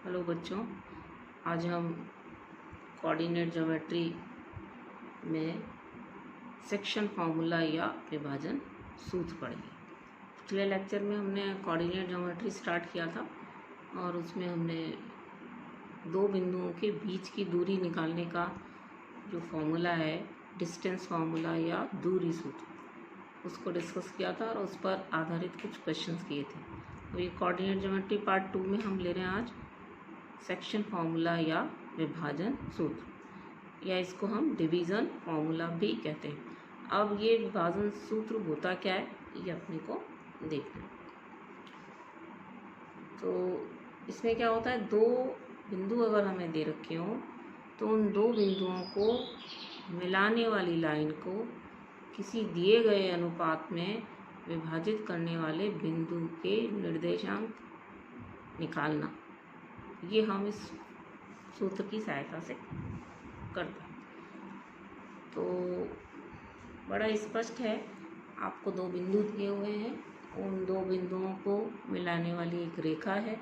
Hello बच्चों, आज हम कोऑर्डिनेट ज्योमेट्री में सेक्शन फार्मूला या विभाजन सूत्र पढ़ेंगे। पिछले लेक्चर में हमने कोऑर्डिनेट ज्योमेट्री स्टार्ट किया था और उसमें हमने दो बिंदुओं के बीच की दूरी निकालने का जो फार्मूला है, डिस्टेंस फार्मूला या दूरी सूत्र, उसको डिस्कस किया था और उस पर आधारित कुछ क्वेश्चंस किए थे। तो ये कोऑर्डिनेट ज्योमेट्री पार्ट 2 में हम ले रहे हैं आज सेक्शन फार्मूला या विभाजन सूत्र, या इसको हम डिवीज़न फार्मूला भी कहते हैं। अब ये विभाजन सूत्र होता क्या है ये अपने को देखना है। तो इसमें क्या होता है, दो बिंदु अगर हमें दे रखे हों तो उन दो बिंदुओं को मिलाने वाली लाइन को किसी दिए गए अनुपात में विभाजित करने वाले बिंदु के निर्देशांक निकालना, ये हम इस सूत्र की सहायता से करते हैं। तो बड़ा स्पष्ट है, आपको दो बिंदु दिए हुए हैं, उन दो बिंदुओं को मिलाने वाली एक रेखा है,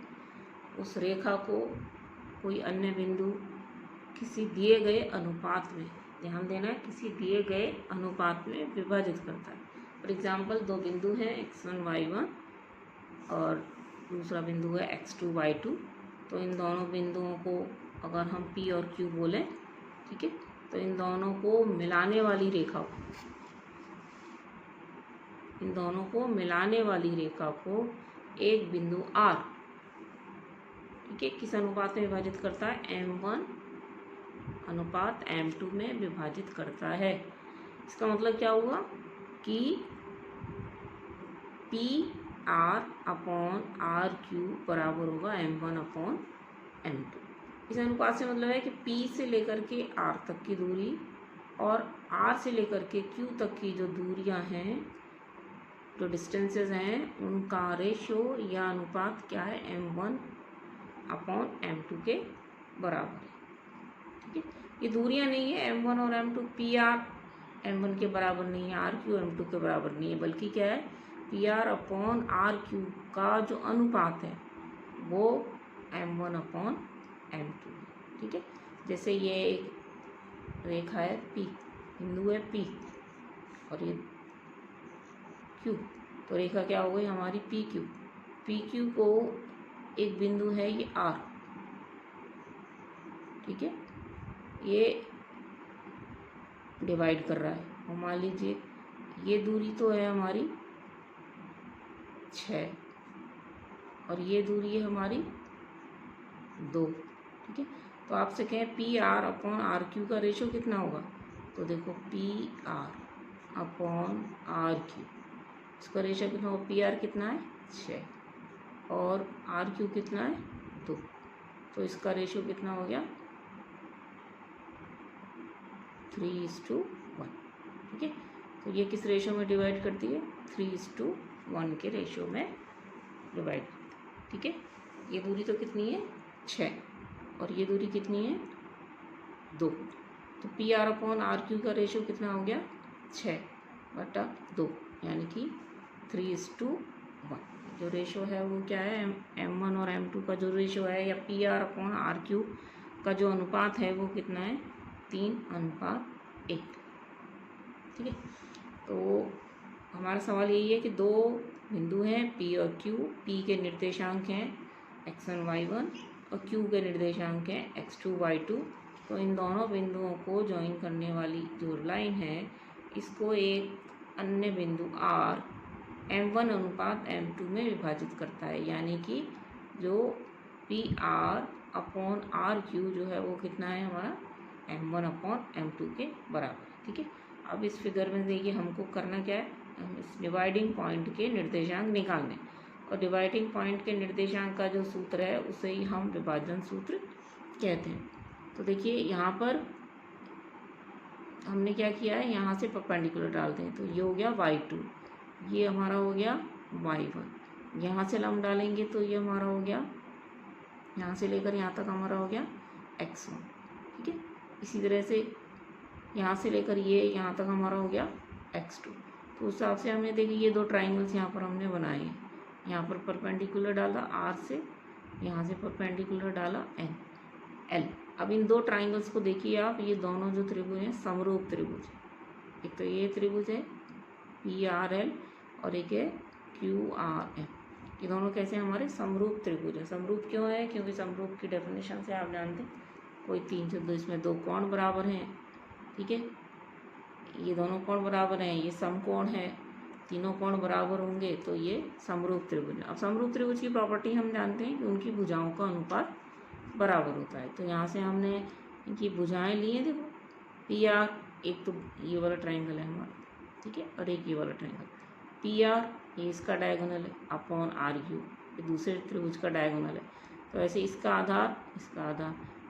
उस रेखा को कोई अन्य बिंदु किसी दिए गए अनुपात में, ध्यान देना, किसी दिए गए अनुपात में विभाजित करता है। फॉर एग्जाम्पल, दो बिंदु हैं x1 y1 और दूसरा बिंदु है x2 y2। तो इन दोनों बिंदुओं को अगर हम P और Q बोलें, ठीक है, तो इन दोनों को मिलाने वाली रेखा को, इन दोनों को मिलाने वाली रेखा को एक बिंदु R, ठीक है, किस अनुपात में विभाजित करता है, m1 अनुपात m2 में विभाजित करता है। इसका मतलब क्या हुआ कि PR अपॉन RQ बराबर होगा m1 अपॉन m2। इस अनुपात से मतलब है कि P से लेकर के R तक की दूरी और R से लेकर के Q तक की जो दूरियां हैं, जो डिस्टेंसेस हैं, उनका रेशो या अनुपात क्या है, m1 अपॉन m2 के बराबर है। ठीक है, ये दूरियां नहीं है m1 और m2, PR m1 के बराबर नहीं है, RQ m2 के बराबर नहीं है, बल्कि क्या है, PR अपॉन RQ का जो अनुपात है वो m1 अपॉन m2। ठीक है, जैसे ये एक रेखा है P, बिंदु है P और ये Q, तो रेखा क्या हो गई हमारी PQ। PQ को एक बिंदु है ये R, ठीक है, ये डिवाइड कर रहा है, और मान लीजिए ये दूरी तो है हमारी 6 और ये दूरी है हमारी 2। ठीक है, तो आपसे कहें PR अपॉन RQ का रेशो कितना होगा, तो देखो PR अपॉन RQ, इसका रेशो कितना होगा, PR कितना है 6 और RQ कितना है 2, तो इसका रेशो कितना हो गया 3:1। ठीक है, तो ये किस रेशो में डिवाइड करती है, 3:1 के रेशो में डिवाइड करती है। ठीक है, ये दूरी तो कितनी है 6 और ये दूरी कितनी है 2, तो PR अपॉन RQ का रेशो कितना हो गया 6/2, यानी कि 3:1। जो रेशो है वो क्या है, m1 और m2 का जो रेशो है, या PR अपॉन RQ का जो अनुपात है वो कितना है, 3:1। ठीक है, तो हमारा सवाल यही है कि दो बिंदु हैं P और Q, P के निर्देशांक हैं x1 y1 और Q के निर्देशांक हैं x2 y2। तो इन दोनों बिंदुओं को ज्वाइन करने वाली जो लाइन है, इसको एक अन्य बिंदु R m1 अनुपात m2 में विभाजित करता है, यानी कि जो PR अपॉन RQ जो है वो कितना है हमारा m1 अपॉन m2 के बराबर। ठीक है, अब इस फिगर में देखिए हमको करना क्या है, हम इस डिवाइडिंग पॉइंट के निर्देशांक निकालने, और डिवाइडिंग पॉइंट के निर्देशांक का जो सूत्र है उसे ही हम विभाजन सूत्र कहते हैं। तो देखिए यहाँ पर हमने क्या किया है, यहाँ से परपेंडिकुलर डालते हैं, तो ये हो गया y2, ये हमारा हो गया y1, यहाँ से लंब डालेंगे तो ये हमारा हो गया, यहाँ से लेकर यहाँ तक हमारा हो गया x1। ठीक है, इसी तरह से यहाँ से लेकर ये यहाँ तक हमारा हो गया x2। तो उस हिसाब से हमने देखिए ये दो ट्राइंगल्स यहाँ पर हमने बनाए हैं, यहाँ पर परपेंडिकुलर डाला R से यहाँ से परपेंडिकुलर डाला एन एल। अब इन दो ट्राइंगल्स को देखिए आप, ये दोनों जो त्रिभुज हैं समरूप त्रिभुज है। एक तो ये त्रिभुज है PRL और एक है QRM। ये दोनों कैसे हमारे समरूप त्रिभुज है। समरूप क्यों है? क्योंकि समरूप की डेफिनेशन से आप जानते हैं कोई तीन से दो इसमें दो कोण बराबर हैं, ठीक है। ये दोनों कोण बराबर हैं, ये समकोण है, तीनों कोण बराबर होंगे तो ये समरूप त्रिभुज है। अब समरूप त्रिभुज की प्रॉपर्टी हम जानते हैं कि उनकी भुजाओं का अनुपात बराबर होता है। तो यहाँ से हमने इनकी भुजाएं ली हैं, देखो PR, एक तो ये वाला ट्राइंगल है हमारा, ठीक है, और एक ये वाला ट्राइंगल PR, ये इसका डायगोनल है अपॉन RQ, ये दूसरे त्रिभुज का डायगोनल है। तो ऐसे इसका आधार,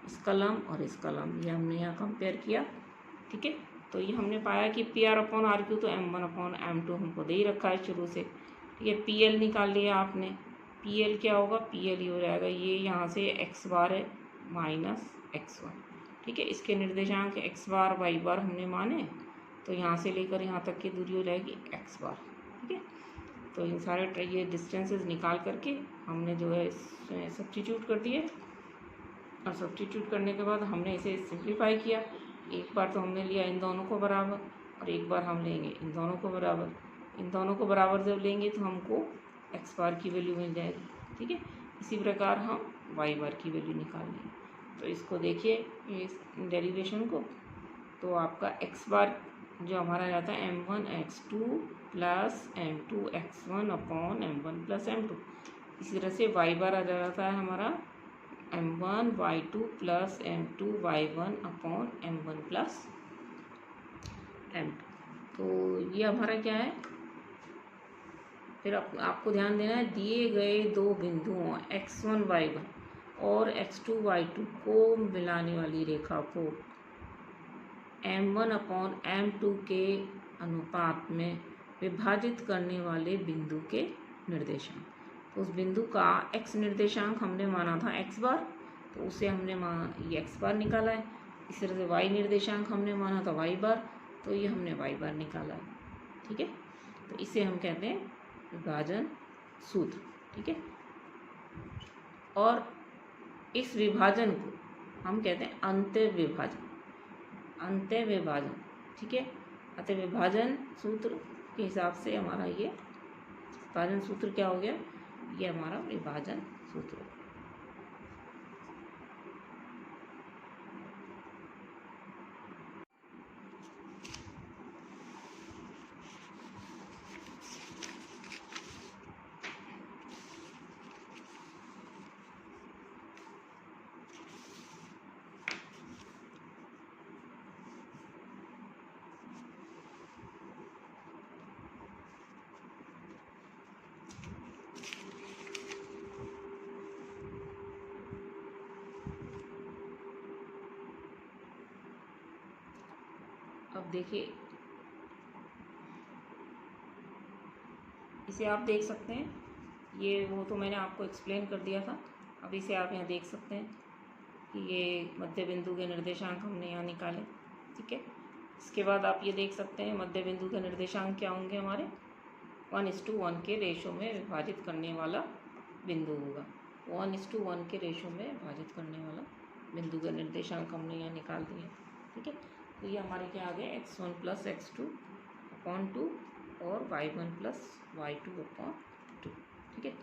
इसका लंब और इसका लंब, ये हमने यहाँ कंपेयर किया, ठीक है। तो ये हमने पाया कि PR अपॉन RQ तो M1 अपॉन M2 हमको दे ही रखा है शुरू से, ठीक है। PL निकाल लिया आपने, PL क्या होगा? PL ही हो जाएगा, ये यहाँ से x बार है माइनस x1, ठीक है। इसके निर्देशांक x बार y बार हमने माने, तो यहाँ से लेकर यहाँ तक की दूरी हो जाएगी x बार, ठीक है। तो इन सारे ये डिस्टेंसेस निकाल करके हमने जो है इसमें सब्स्टिट्यूट कर दिए, और सब्स्टिट्यूट करने के बाद हमने इसे सिंप्लीफाई किया। एक बार तो हमने लिया इन दोनों को बराबर, और एक बार हम लेंगे इन दोनों को बराबर। इन दोनों को बराबर जब लेंगे तो हमको x बार की वैल्यू मिल जाएगी, ठीक है। इसी प्रकार हम y बार की वैल्यू निकाल लेंगे। तो इसको देखिए इस डेरिवेशन को, तो आपका x बार जो हमारा जाता है M1 x2 plus M2 x1 upon M1 plus M2। इसी तरह से y बार आ जाता है हमारा M1 y2 plus M2 y1 upon M1 plus M2। तो ये हमारा क्या है, फिर आपको ध्यान देना है, दिए गए दो बिंदुओं x1 y1 और x2 y2 को मिलाने वाली रेखा को M1 अपॉन M2 के अनुपात में विभाजित करने वाले बिंदु के निर्देशांक। तो उस बिंदु का x निर्देशांक हमने माना था x बार, तो उसे हमने ये x बार निकाला है। इस तरह से y निर्देशांक हमने माना था y बार, तो ये हमने y बार निकाला है, ठीक है। तो इसे हम कहते हैं विभाजन सूत्र, ठीक है। और इस विभाजन को हम कहते हैं अंत्य विभाजन, ठीक है। अतः विभाजन सूत्र के हिसाब से हमारा ये विभाजन सूत्र क्या हो गया, ये हमारा विभाजन सूत्र। अब देखिए इसे आप देख सकते हैं, ये वो तो मैंने आपको एक्सप्लेन कर दिया था। अब इसे आप यहाँ देख सकते हैं कि ये मध्य बिंदु के निर्देशांक हमने यहाँ निकाले, ठीक है। इसके बाद आप ये देख सकते हैं मध्य बिंदु के निर्देशांक क्या होंगे हमारे 1:1 के रेशो में विभाजित करने वाला बिंदु होगा। 1:1 के रेशो में विभाजित करने वाला बिंदु का निर्देशांक हमने यहाँ निकाल दिया, ठीक है। तो ये हमारे क्या आ गए x1 प्लस x2 अपॉन 2 और y1 प्लस y2 अपॉन 2, ठीक है।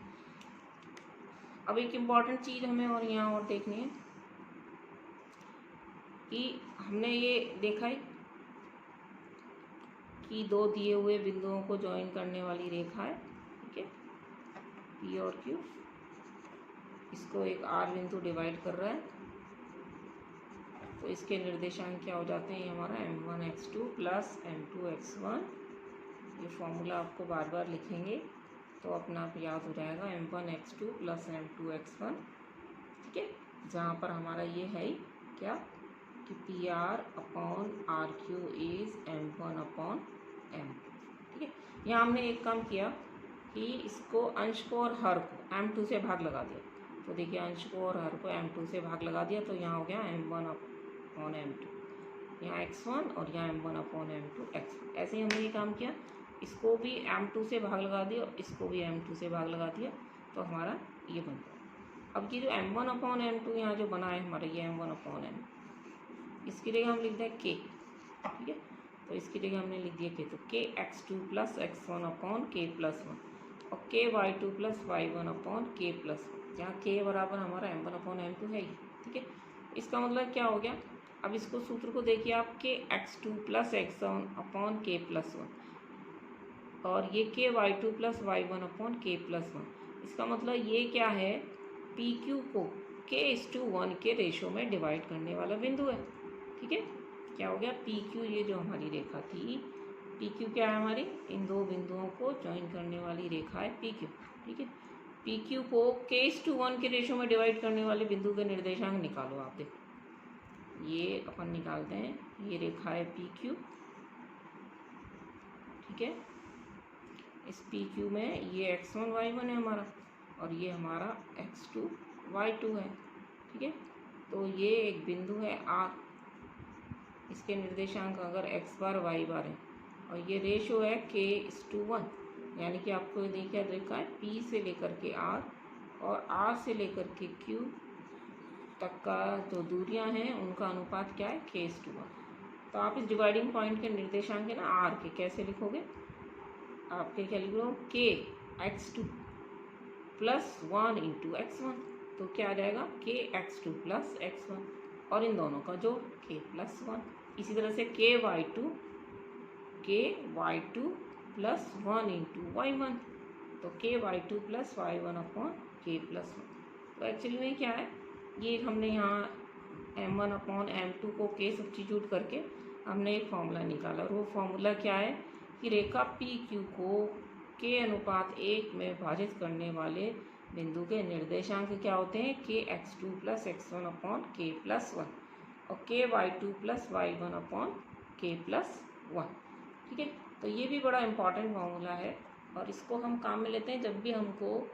अब एक इम्पॉर्टेंट चीज़ हमें और यहाँ और देखनी है कि हमने ये देखा है कि दो दिए हुए बिंदुओं को ज्वाइन करने वाली रेखा है, ठीक है, P और Q। इसको एक R बिंदु डिवाइड कर रहा है, तो इसके निर्देशांक क्या हो जाते हैं, हमारा M1 x2 plus M2 x1। ये फॉर्मूला आपको बार बार लिखेंगे तो अपना आप याद हो जाएगा, M1 x2 plus M2 x1, ठीक है। जहाँ पर हमारा ये है क्या कि PR upon RQ is M1 upon M, ठीक है। यहाँ हमने एक काम किया कि इसको अंश को और हर को M2 से भाग लगा दिया। तो देखिए अंश को और हर को M2 से भाग लगा दिया, तो यहाँ हो गया M1 अपॉन M2, यहाँ x1 और यहाँ M1 अपॉन M2 x1। ऐसे ही हमने ये काम किया, इसको भी M2 से भाग लगा दिया और इसको भी M2 से भाग लगा दिया, तो हमारा ये बन गया। अब ये जो m1/m2 यहाँ जो बना है हमारा, ये m1/m, इसकी जगह हम लिख दें k, ठीक है। तो इसकी जगह हमने लिख दिया k, तो kx2 + x1/k+1 और ky2 + y1/k+1, जहाँ k बराबर हमारा m1/m2 है ही, ठीक है। इसका मतलब क्या हो गया, अब इसको सूत्र को देखिए आप, kx2 + x1/k+1 और ये ky2 + y1/k+1, इसका मतलब ये क्या है, PQ को k:1 के रेशो में डिवाइड करने वाला बिंदु है, ठीक है। क्या हो गया, PQ, ये जो हमारी रेखा थी, PQ क्या है हमारी, इन दो बिंदुओं को ज्वाइन करने वाली रेखा है PQ, ठीक है। PQ को k:1 के रेशो में डिवाइड करने वाले बिंदु के निर्देशांक निकालो आप, देखो ये अपन निकालते हैं, ये रेखा है PQ, ठीक है। इस PQ में ये x1 y1 है हमारा और ये हमारा x2 y2 है, ठीक है। तो ये एक बिंदु है R, इसके निर्देशांक अगर x बार y बार है और ये रेशो है k:1, यानी कि आपको देखिए देखा है P से लेकर के R और R से लेकर के Q तक का जो दूरियां हैं उनका अनुपात क्या है, k:1। तो आप इस डिवाइडिंग पॉइंट के निर्देशांक है ना R के, कैसे लिखोगे, आपके क्या लिख लो, kx2 + 1 × x1, तो क्या आ जाएगा, kx2 + x1 और इन दोनों का जोड़ k+1। इसी तरह से ky2 + 1 × y1, तो ky2 + y1/k+1। तो एक्चुअली में क्या है, ये हमने यहाँ m1/m2 को k सब्स्टिट्यूट करके हमने एक फॉर्मूला निकाला, और वो फॉर्मूला क्या है कि रेखा PQ को k:1 में भाजित करने वाले बिंदु के निर्देशांक क्या होते हैं, kx2 + x1/k+1 और ky2 + y1/k+1, ठीक है। तो ये भी बड़ा इम्पॉर्टेंट फॉर्मूला है और इसको हम काम में लेते हैं जब भी हमको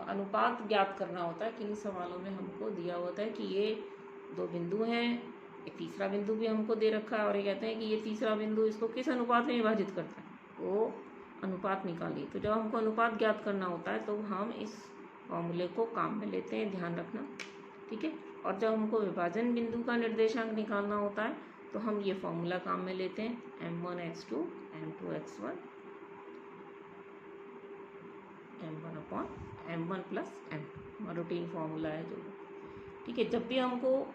अनुपात ज्ञात करना होता है। किन्हीं सवालों में हमको दिया होता है कि ये दो बिंदु हैं, एक तीसरा बिंदु भी हमको दे रखा है और ये कहते हैं कि ये तीसरा बिंदु इसको किस अनुपात में विभाजित करता है, वो अनुपात निकालिए। तो जब हमको अनुपात ज्ञात करना होता है तो हम इस फॉर्मूले को काम में लेते हैं, ध्यान रखना, ठीक है। और जब हमको विभाजन बिंदु का निर्देशांक निकालना होता है तो हम ये फॉर्मूला काम में लेते हैं, m1x2 m2x1 m1 + m, routine formula है जो, ठीक है। जब भी हमको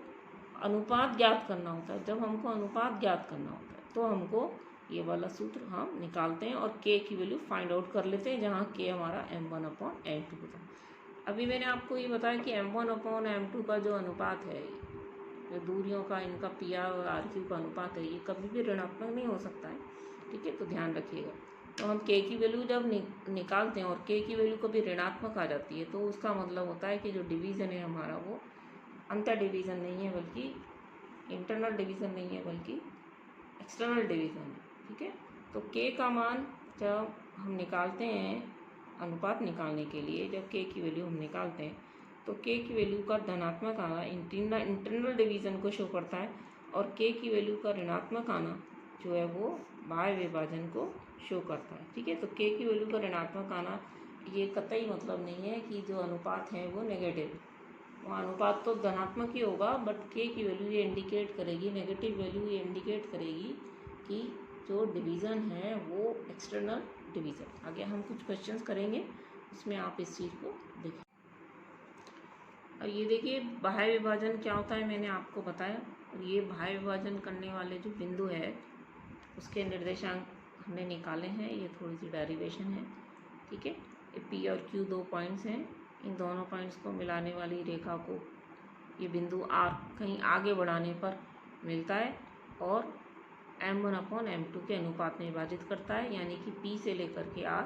अनुपात ज्ञात करना होता है, जब हमको अनुपात ज्ञात करना होता है तो हमको ये वाला सूत्र हम निकालते हैं और k की वैल्यू फाइंड आउट कर लेते हैं, जहाँ k हमारा m1/m2 होता है। अभी मैंने आपको ये बताया कि m1/m2 का जो अनुपात है, जो दूरियों का इनका PR और RQ का अनुपात है, ये कभी भी ऋणात्मक नहीं हो सकता है, ठीक है। तो ध्यान रखिएगा। तो हम k की वैल्यू जब निकालते हैं और k की वैल्यू कभी ऋणात्मक आ जाती है तो उसका मतलब होता है कि जो डिवीज़न है हमारा वो अंतर डिवीज़न नहीं है, बल्कि इंटरनल डिवीज़न नहीं है, बल्कि एक्सटर्नल डिवीज़न है, ठीक है। तो k का मान जब हम निकालते हैं, अनुपात निकालने के लिए जब k की वैल्यू हम निकालते हैं तो k की वैल्यू का धनात्मक आना इंटरनल डिवीज़न को शो करता है और k की वैल्यू का ऋणात्मक आना जो है वो बाह्य विभाजन को शो करता है, ठीक है। तो k की वैल्यू का ऋणात्मक आना ये कतई मतलब नहीं है कि जो अनुपात है वो नेगेटिव है, वो अनुपात तो धनात्मक ही होगा, बट k की वैल्यू ये इंडिकेट करेगी, नेगेटिव वैल्यू ये इंडिकेट करेगी कि जो डिवीज़न है वो एक्सटर्नल डिवीज़न। आगे हम कुछ क्वेश्चंस करेंगे, उसमें आप इस चीज़ को देखें। और ये देखिए बाह्य विभाजन क्या होता है मैंने आपको बताया, और ये बाह्य विभाजन करने वाले जो बिंदु है उसके निर्देशांक हमने निकाले हैं, ये थोड़ी सी डेरिवेशन है, ठीक है। ये P और Q दो पॉइंट्स हैं, इन दोनों पॉइंट्स को मिलाने वाली रेखा को ये बिंदु R कहीं आगे बढ़ाने पर मिलता है और m1/m2 के अनुपात में विभाजित करता है, यानी कि P से लेकर के R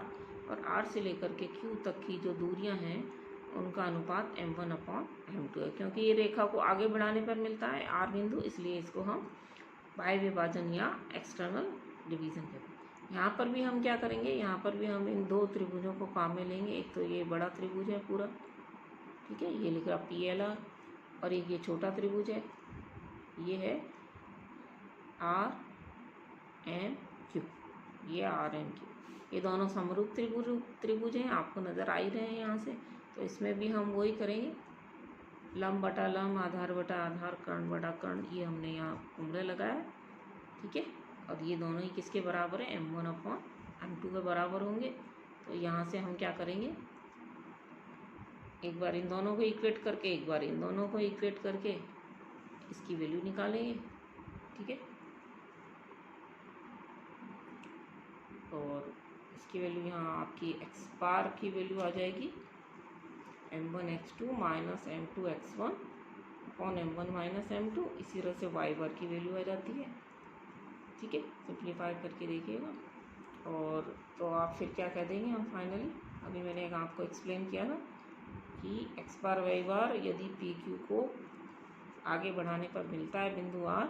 और R से लेकर के Q तक की जो दूरियां हैं उनका अनुपात m1/m2 है। क्योंकि ये रेखा को आगे बढ़ाने पर मिलता है R बिंदु, इसलिए इसको हम बाह्य विभाजन या एक्सटर्नल डिवीज़न कहते हैं। यहाँ पर भी हम क्या करेंगे, यहाँ पर भी हम इन दो त्रिभुजों को काम में लेंगे। एक तो ये बड़ा त्रिभुज है पूरा, ठीक है, ये लिख रहा PLR, और एक ये छोटा त्रिभुज है, ये है RMQ, ये RMQ, ये दोनों समरूप त्रिभुज हैं, आपको नज़र आ ही रहे हैं यहाँ से। तो इसमें भी हम वही करेंगे, लंब बटा लंब, आधार बटा आधार, कर्ण बटा कर्ण, ये हमने यहाँ फॉर्मूला लगाया, ठीक है। और ये दोनों ही किसके बराबर है, m1/m2 के बराबर होंगे। तो यहाँ से हम क्या करेंगे, एक बार इन दोनों को इक्वेट करके, एक बार इन दोनों को इक्वेट करके इसकी वैल्यू निकालेंगे, ठीक है। और इसकी वैल्यू यहाँ आपकी x बार की वैल्यू आ जाएगी m1x2 minus m2x1 upon m1 minus m2। इसी तरह से y बार की वैल्यू आ जाती है, ठीक है। सिंप्लीफाई करके देखिएगा। और तो आप फिर क्या कह देंगे हम फाइनली, अभी मैंने एक आपको एक्सप्लेन किया था कि x बार y बार यदि पी क्यू को आगे बढ़ाने पर मिलता है बिंदु R,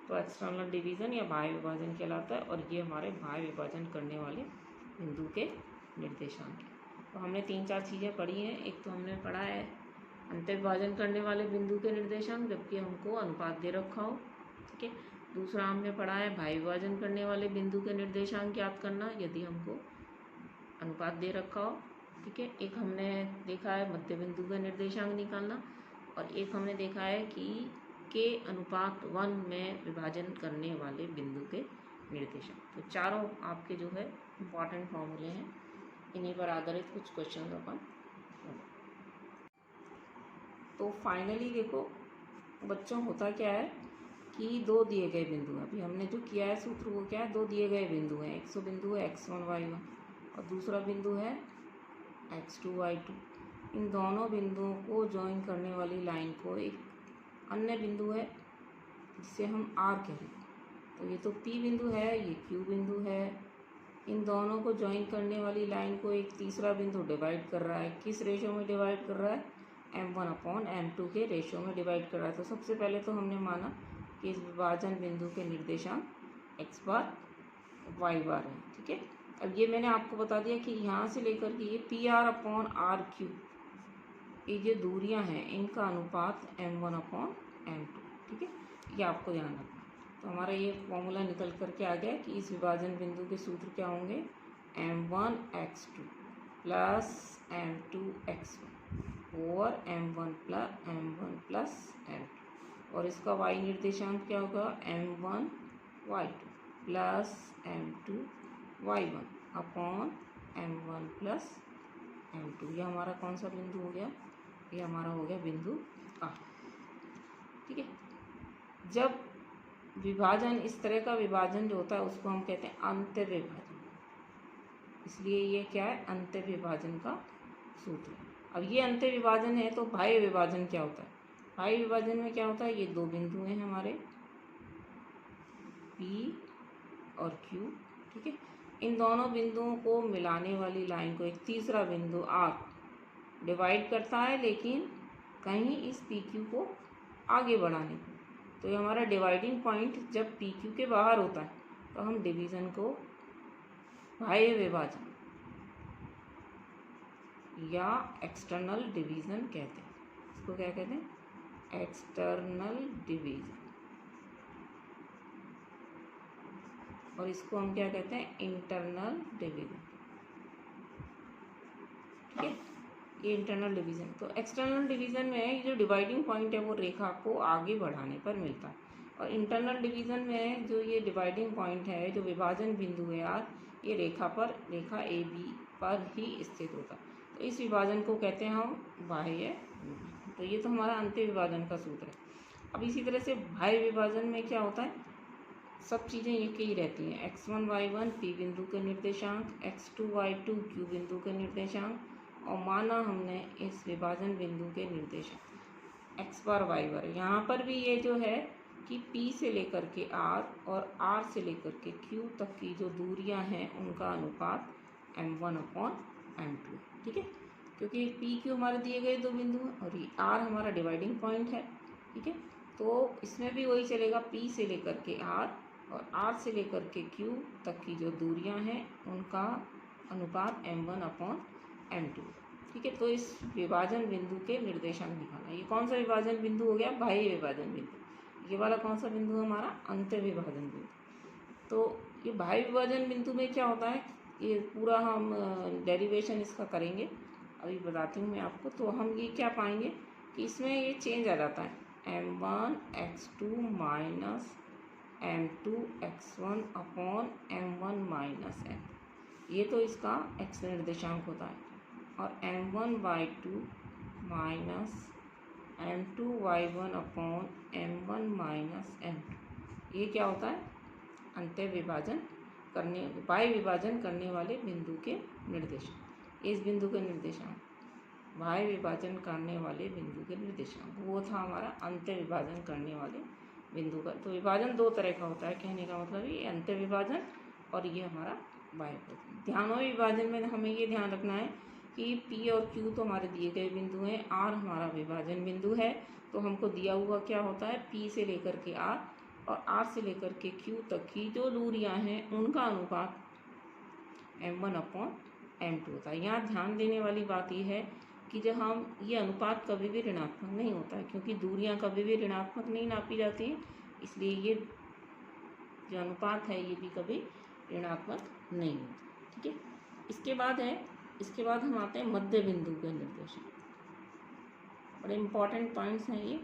तो एक्सटर्नल डिवीज़न या बाह्य विभाजन कहलाता है। और ये हमारे बाह्य विभाजन करने वाले बिंदु के निर्देशांक हैं। तो हमने 3-4 चीज़ें पढ़ी हैं। एक तो हमने पढ़ा है अंतर विभाजन करने वाले बिंदु के निर्देशांक जबकि हमको अनुपात दे रखा हो, ठीक है। दूसरा हमने पढ़ा है बाह्य विभाजन करने वाले बिंदु के निर्देशांक ज्ञात करना यदि हमको अनुपात दे रखा हो, ठीक है। एक हमने देखा है मध्य बिंदु का निर्देशांक निकालना, और एक हमने देखा है कि के अनुपात 1 में विभाजन करने वाले बिंदु के निर्देशांक। तो चारों आपके जो है इम्पॉर्टेंट फॉर्मूले हैं, इन्हीं पर आधारित कुछ क्वेश्चन अपन। तो फाइनली देखो बच्चों, होता क्या है कि दो दिए गए बिंदु हैं। अभी हमने जो किया है सूत्र वो क्या है, दो दिए गए बिंदु हैं। एक सौ बिंदु है x1 y1 और दूसरा बिंदु है x2 y2। इन दोनों बिंदुओं को ज्वाइन करने वाली लाइन को एक अन्य बिंदु है जिसे हम R कह रहे हैं। तो ये तो P बिंदु है, ये Q बिंदु है। इन दोनों को ज्वाइन करने वाली लाइन को एक तीसरा बिंदु डिवाइड कर रहा है। किस रेशो में डिवाइड कर रहा है, m1/m2 के रेशो में डिवाइड कर रहा है। तो सबसे पहले तो हमने माना कि इस विभाजन बिंदु के निर्देशांक x बार y बार है, ठीक है। अब ये मैंने आपको बता दिया कि यहाँ से लेकर के ये PR/RQ ये जो दूरियां हैं इनका अनुपात m1/m2, ठीक है। ये आपको ध्यान रखना। तो हमारा ये फॉर्मूला निकल करके आ गया कि इस विभाजन बिंदु के सूत्र क्या होंगे, m1x2 plus m2x1 over m1 plus m2। और इसका y निर्देशांक क्या होगा, m1y2 plus m2y1 upon m1 plus m2। ये हमारा कौन सा बिंदु हो गया, ये हमारा हो गया बिंदु आ, ठीक है। जब विभाजन इस तरह का विभाजन जो होता है उसको हम कहते हैं अंतर विभाजन, इसलिए ये क्या है, अंतर विभाजन का सूत्र है। अब ये अंतर विभाजन है तो बाह्य विभाजन क्या होता है, बाह्य विभाजन में क्या होता है, ये दो बिंदु हैं हमारे P और Q, ठीक है। इन दोनों बिंदुओं को मिलाने वाली लाइन को एक तीसरा बिंदु R डिवाइड करता है, लेकिन कहीं इस PQ को आगे बढ़ाने को। तो ये हमारा डिवाइडिंग पॉइंट जब PQ के बाहर होता है तो हम डिवीज़न को बाह्य विभाजन या एक्सटर्नल डिवीज़न कहते हैं। इसको क्या कहते हैं, एक्सटर्नल डिवीज़न। और इसको हम क्या कहते हैं, इंटरनल डिवीज़न, ठीक है। ये इंटरनल डिवीज़न। तो एक्सटर्नल डिवीज़न में जो डिवाइडिंग पॉइंट है वो रेखा को आगे बढ़ाने पर मिलता है, और इंटरनल डिवीज़न में जो ये डिवाइडिंग पॉइंट है, जो विभाजन बिंदु है यार, ये रेखा AB पर ही स्थित होता है। तो इस विभाजन को कहते हैं हम बाह्य। तो ये तो हमारा अंत्य विभाजन का सूत्र है। अब इसी तरह से बाह्य विभाजन में क्या होता है, सब चीज़ें एक ही रहती हैं। x1 y1 P बिंदु के निर्देशांक, x2 y2 Q बिंदु के निर्देशांक, और माना हमने इस विभाजन बिंदु के निर्देशांक x बार y बार। यहाँ पर भी ये जो है कि P से लेकर के R और R से लेकर के Q तक की जो दूरियां हैं उनका अनुपात m1/m2, ठीक है। क्योंकि PQ हमारे दिए गए दो बिंदु हैं और ये R हमारा डिवाइडिंग पॉइंट है, ठीक है। तो इसमें भी वही चलेगा, P से लेकर के R और R से लेकर के Q तक की जो दूरियां हैं उनका अनुपात m1/m2, ठीक है। तो इस विभाजन बिंदु के निर्देशांक निकालना। ये कौन सा विभाजन बिंदु हो गया, बाह्य विभाजन बिंदु। ये वाला कौन सा बिंदु है हमारा, अंतर विभाजन बिंदु। तो ये बाह्य विभाजन बिंदु में क्या होता है, ये पूरा हम डेरिवेशन इसका करेंगे, अभी बताती हूँ मैं आपको। तो हम ये क्या पाएंगे कि इसमें ये चेंज आ जाता है m1x2 minus m2x1 upon m1 minus m, ये तो इसका x निर्देशांक होता है, और m1y2 minus m2y1 upon m1 minus m2, ये क्या होता है, अंत्य विभाजन करने y विभाजन करने वाले बिंदु के निर्देशांक। इस बिंदु के निर्देशांक y विभाजन करने वाले बिंदु के निर्देशांक, वो था हमारा अंत्य विभाजन करने वाले बिंदु का। तो विभाजन दो तरह का होता है, कहने का मतलब ये अंत्य विभाजन और ये हमारा y विभाजन। ध्यानों विभाजन में हमें ये ध्यान रखना है कि p और q तो हमारे दिए गए बिंदु हैं, r हमारा विभाजन बिंदु है, तो हमको दिया हुआ क्या होता है, p से लेकर के r और r से लेकर के q तक की जो दूरियां हैं उनका अनुपात m1 अपॉन m2 होता है। यहाँ ध्यान देने वाली बात यह है कि जब हम ये अनुपात कभी भी ऋणात्मक नहीं होता है, क्योंकि दूरियां कभी भी ऋणात्मक नहीं नापी जाती हैं, इसलिए ये जो अनुपात है ये भी कभी ऋणात्मक नहीं होता। ठीक है, इसके बाद हम आते हैं मध्य बिंदु के निर्देशांक। बड़े इंपॉर्टेंट पॉइंट्स हैं ये।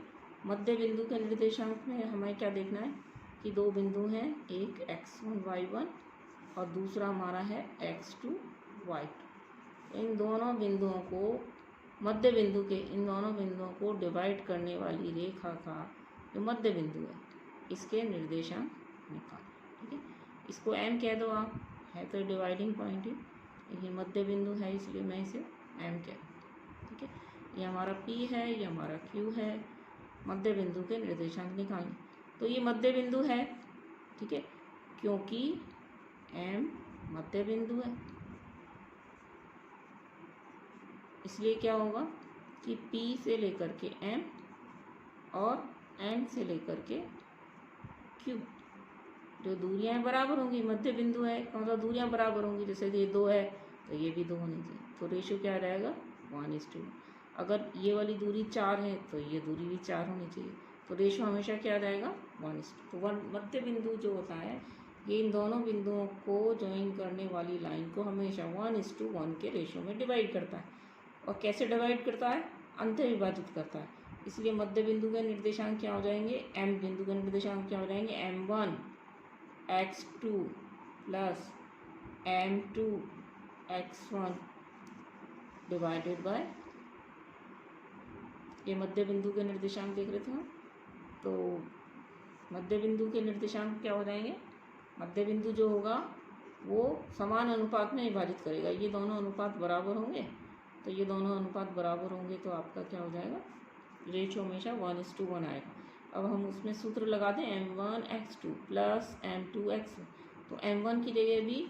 मध्य बिंदु के निर्देशांक में हमें क्या देखना है कि दो बिंदु हैं, एक x1 y1 और दूसरा हमारा है x2 y2। इन दोनों बिंदुओं को मध्य बिंदु के इन दोनों बिंदुओं को डिवाइड करने वाली रेखा का जो मध्य बिंदु है इसके निर्देशांक निकाल। ठीक है, इसको m कह दो आप, है तो डिवाइडिंग पॉइंट ही, ये मध्य बिंदु है इसलिए मैं इसे m कह दूँ। ठीक है, ये हमारा p है, ये हमारा q है। मध्य बिंदु के निर्देशांक निकालें तो ये मध्य बिंदु है। ठीक है, क्योंकि m मध्य बिंदु है, इसलिए क्या होगा कि P से लेकर के M और M से लेकर के Q जो दूरियां बराबर होंगी, मध्य बिंदु है कौन सा, दूरियां बराबर होंगी, जैसे ये 2 है तो ये भी 2 होनी चाहिए, तो रेशियो क्या रहेगा 1:2। अगर ये वाली दूरी 4 है तो ये दूरी भी 4 होनी चाहिए, तो रेशियो हमेशा क्या रहेगा 1:2। तो मध्य बिंदु जो होता है ये इन दोनों बिंदुओं को ज्वाइन करने वाली लाइन को हमेशा 1:1 के रेशियो में डिवाइड करता है। और कैसे डिवाइड करता है, अंत्य विभाजित करता है। इसलिए मध्य बिंदु के निर्देशांक क्या हो जाएंगे, m बिंदु के निर्देशांक क्या हो जाएंगे, m1 x2 plus m2 x1 divided by, ये मध्य बिंदु के निर्देशांक देख रहे थे हम, तो मध्य बिंदु के निर्देशांक क्या हो जाएंगे, मध्य बिंदु जो होगा वो समान अनुपात में विभाजित करेगा। ये दोनों अनुपात बराबर होंगे, तो ये दोनों अनुपात बराबर होंगे तो आपका क्या हो जाएगा, रेशियो हमेशा 1:1 आएगा। अब हम उसमें सूत्र लगा दें m1 x2 plus m2 x1, तो m1 की जगह भी